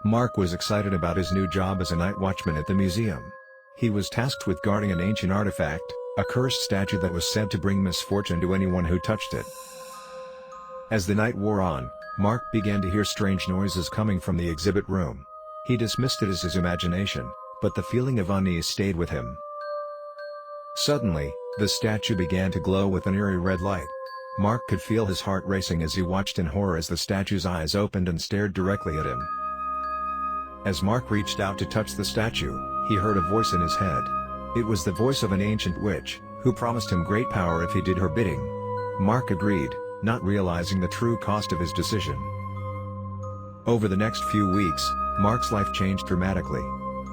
Mark was excited about his new job as a night watchman at the museum. He was tasked with guarding an ancient artifact, a cursed statue that was said to bring misfortune to anyone who touched it. As the night wore on, Mark began to hear strange noises coming from the exhibit room. He dismissed it as his imagination, but the feeling of unease stayed with him. Suddenly, the statue began to glow with an eerie red light. Mark could feel his heart racing as he watched in horror as the statue's eyes opened and stared directly at him. As Mark reached out to touch the statue, he heard a voice in his head. It was the voice of an ancient witch, who promised him great power if he did her bidding. Mark agreed, not realizing the true cost of his decision. Over the next few weeks, Mark's life changed dramatically.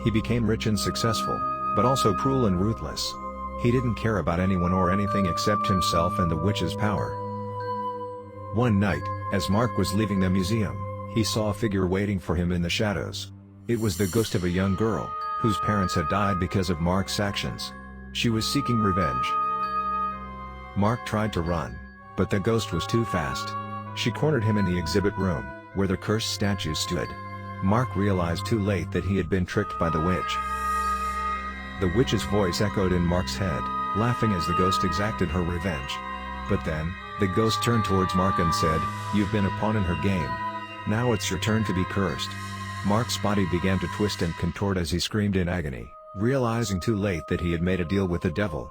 He became rich and successful, but also cruel and ruthless. He didn't care about anyone or anything except himself and the witch's power. One night, as Mark was leaving the museum, he saw a figure waiting for him in the shadows. It was the ghost of a young girl, whose parents had died because of Mark's actions. She was seeking revenge. Mark tried to run, but the ghost was too fast. She cornered him in the exhibit room, where the cursed statue stood. Mark realized too late that he had been tricked by the witch. The witch's voice echoed in Mark's head, laughing as the ghost exacted her revenge. But then, the ghost turned towards Mark and said, "You've been a pawn in her game. Now it's your turn to be cursed." Mark's body began to twist and contort as he screamed in agony, realizing too late that he had made a deal with the devil.